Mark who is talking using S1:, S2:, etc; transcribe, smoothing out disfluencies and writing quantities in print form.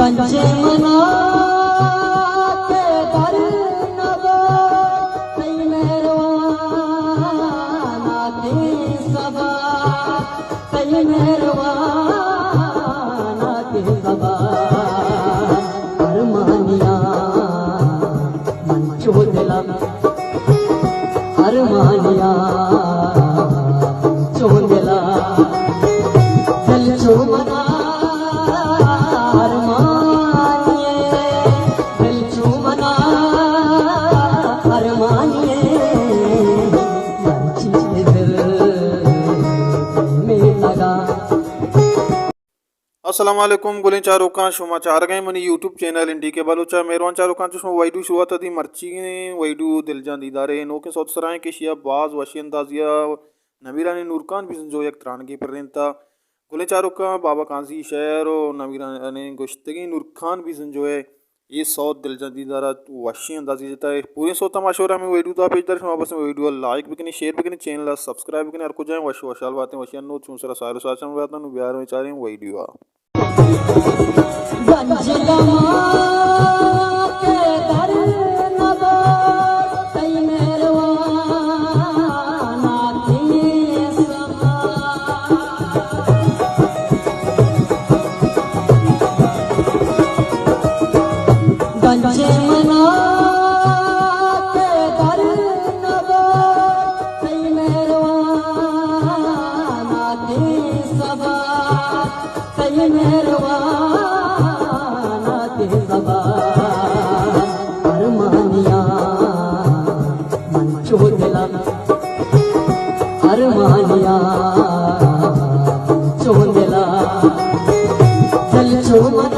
S1: गंजे मनाते कर नबो कई मेहरवाना के सबा कई मेहरवाना के सबा अरमानिया मन चोदला अरमानिया चोदला चल चोमना
S2: अस्सलाम वालेकुम गुलें चारोका शुमा चार गए मनी यूट्यूब चैनल इंडी के बलोचा मेहरबान चारोका चुष्मा वाइडू शुरुआत दी मर्ची वाइडू दिल जान दीदारे नोके सौत सराय के शिया बाज वशी अंदाजिया नवीरानी नूरकान भी जो एक त्रानगी पर रेंता गुलें चारोका बाबा काजी शहर और नवीरानी गुश्तगी नूरखान भी जो है ये सौत दिल जान दीदारा वशी अंदाजी देता है पूरे सौ तमाशोरा में वाइडू तो पेज दर शुमा बस वाइडू लाइक भी करें शेयर भी करें चैनल सब्सक्राइब भी करें और कुछ जाए वश वशाल बातें वशियान नो चूसरा सारो साचन बातें नु बिहार में चारें वाइडू आ
S1: गंजे मनाते कर नबो कई मेहरवाना के सबा कई मेहरवाना के सबा अरमानिया मन चोदला अरमानिया चोदला चल चोमना